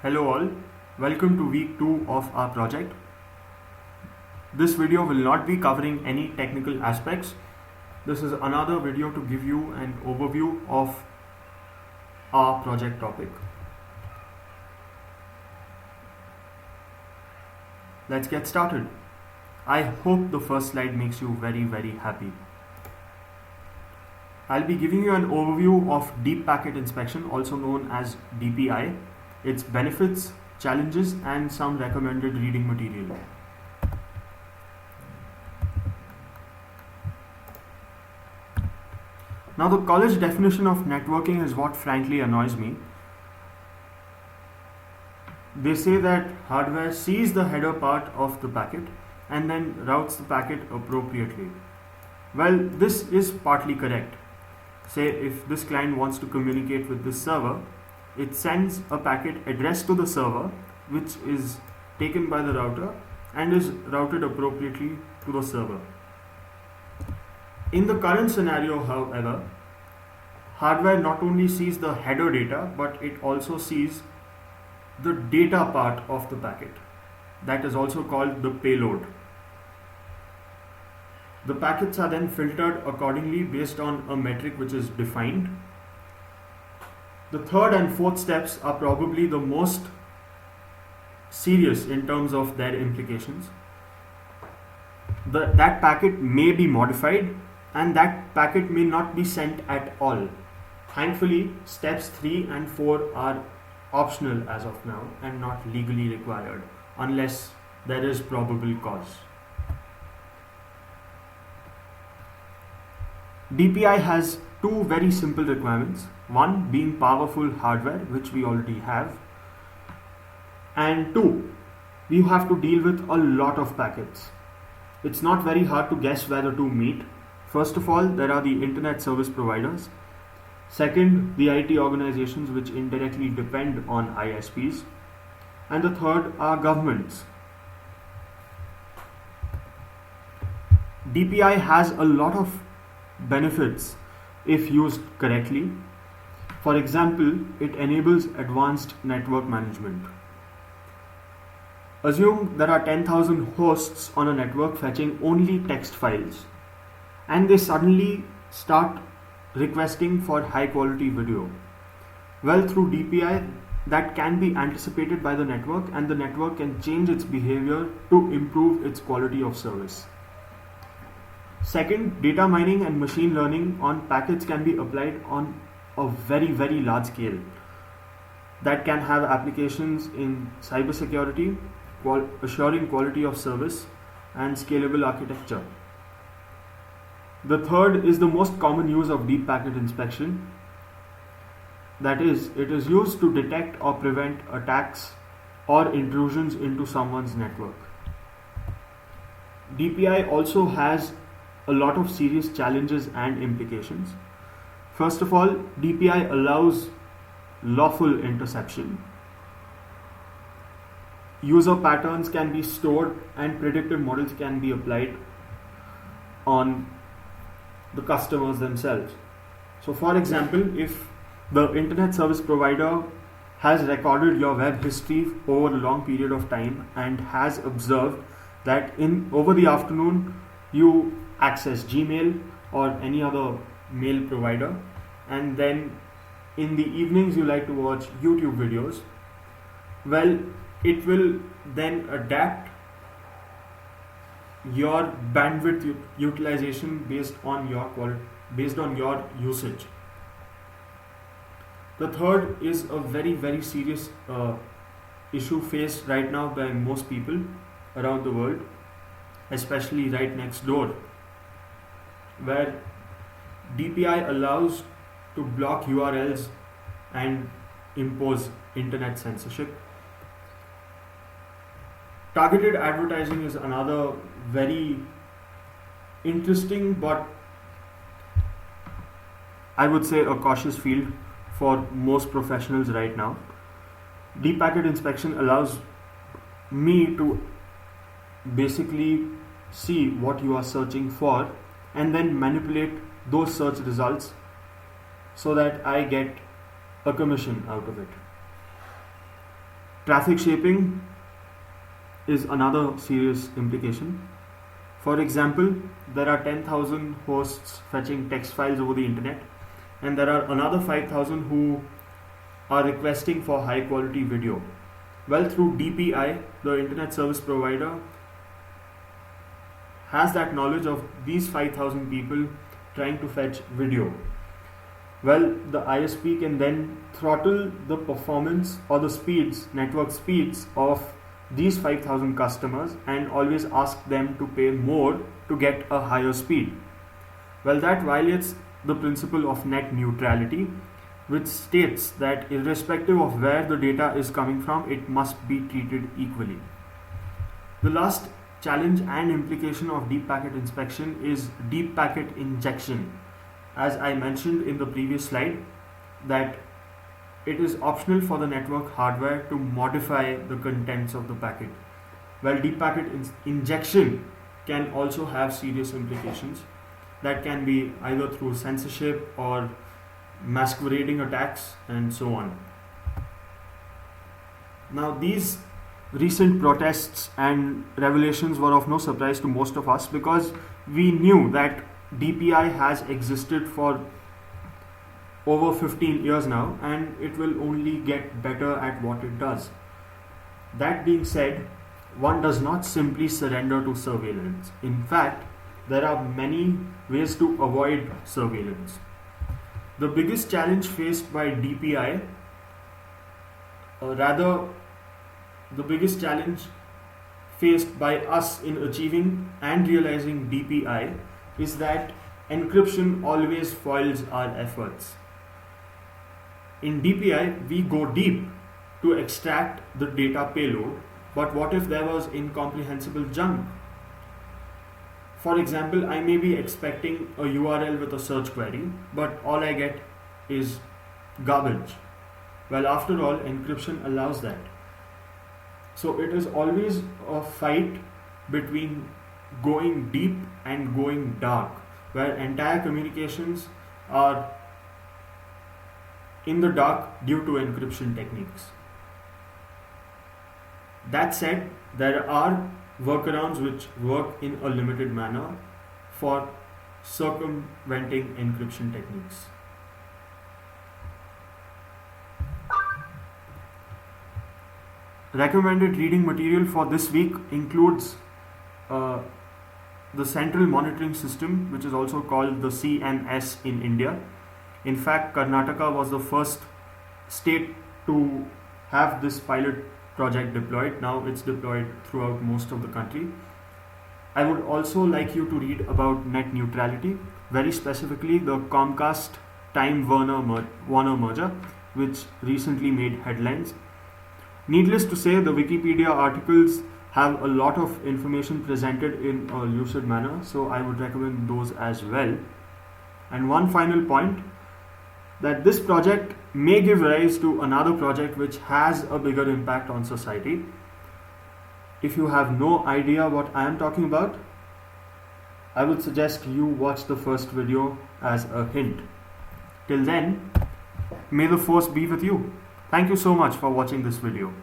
Hello all, welcome to week 2 of our project. This video will not be covering any technical aspects. This is another video to give you an overview of our project topic. Let's get started. I hope the first slide makes you very happy. I'll be giving you an overview of Deep Packet Inspection, also known as DPI, its benefits, challenges, and some recommended reading material. Now, the college definition of networking is what frankly annoys me. They say that hardware sees the header part of the packet and then routes the packet appropriately. Well, this is partly correct. Say if this client wants to communicate with this server, it sends a packet addressed to the server, which is taken by the router and is routed appropriately to the server. In the current scenario, however, hardware not only sees the header data, but it also sees the data part of the packet. That is also called the payload. The packets are then filtered accordingly based on a metric which is defined. The third and fourth steps are probably the most serious in terms of their implications. That packet may be modified and that packet may not be sent at all. Thankfully, steps 3 and 4 are optional as of now and not legally required unless there is probable cause. DPI has two very simple requirements. One being powerful hardware, which we already have, and two, you have to deal with a lot of packets. It's not very hard to guess where the two meet. First of all, there are the internet service providers. Second, the IT organizations which indirectly depend on ISPs. And the third are governments. DPI has a lot of benefits if used correctly. For example, it enables advanced network management. Assume there are 10,000 hosts on a network fetching only text files, and they suddenly start requesting for high quality video. Well, through DPI, that can be anticipated by the network, and the network can change its behavior to improve its quality of service. Second, data mining and machine learning on packets can be applied on a very large scale. That can have applications in cybersecurity, assuring quality of service, and scalable architecture. The third is the most common use of deep packet inspection. That is, it is used to detect or prevent attacks or intrusions into someone's network. DPI also has a lot of serious challenges and implications. First of all, DPI allows lawful interception. User patterns can be stored and predictive models can be applied on the customers themselves. So for example, if the internet service provider has recorded your web history over a long period of time and has observed that over the afternoon you access Gmail or any other mail provider, and then in the evenings you like to watch YouTube videos, well, it will then adapt your bandwidth utilization based on your usage. The third is a very serious issue faced right now by most people around the world, especially right next door, where DPI allows to block URLs and impose internet censorship. Targeted advertising is another very interesting but I would say a cautious field for most professionals right now. Deep packet inspection allows me to basically see what you are searching for and then manipulate those search results so that I get a commission out of it. Traffic shaping is another serious implication. For example, there are 10,000 hosts fetching text files over the internet, and there are another 5,000 who are requesting for high quality video. Well, through DPI, the internet service provider has that knowledge of these 5,000 people trying to fetch video. Well, the ISP can then throttle the performance or the speeds, network speeds of these 5,000 customers and always ask them to pay more to get a higher speed. Well, that violates the principle of net neutrality, which states that irrespective of where the data is coming from, it must be treated equally. The last challenge and implication of deep packet inspection is deep packet injection. As I mentioned in the previous slide, that it is optional for the network hardware to modify the contents of the packet. Well, deep packet injection can also have serious implications that can be either through censorship or masquerading attacks and so on. Now, these recent protests and revelations were of no surprise to most of us because we knew that DPI has existed for over 15 years now and it will only get better at what it does. That being said, one does not simply surrender to surveillance. In fact, there are many ways to avoid surveillance. The biggest challenge faced by DPI, the biggest challenge faced by us in achieving and realizing DPI is that encryption always foils our efforts. In DPI, we go deep to extract the data payload, but what if there was incomprehensible junk? For example, I may be expecting a URL with a search query, but all I get is garbage. Well, after all, encryption allows that. So it is always a fight between going deep and going dark, where entire communications are in the dark due to encryption techniques. That said, there are workarounds which work in a limited manner for circumventing encryption techniques. Recommended reading material for this week includes the Central Monitoring System, which is also called the CMS in India. In fact, Karnataka was the first state to have this pilot project deployed. Now it's deployed throughout most of the country. I would also like you to read about net neutrality, very specifically the Comcast Time Warner merger, which recently made headlines. Needless to say, the Wikipedia articles have a lot of information presented in a lucid manner, so I would recommend those as well. And one final point, that this project may give rise to another project which has a bigger impact on society. If you have no idea what I am talking about, I would suggest you watch the first video as a hint. Till then, may the force be with you. Thank you so much for watching this video.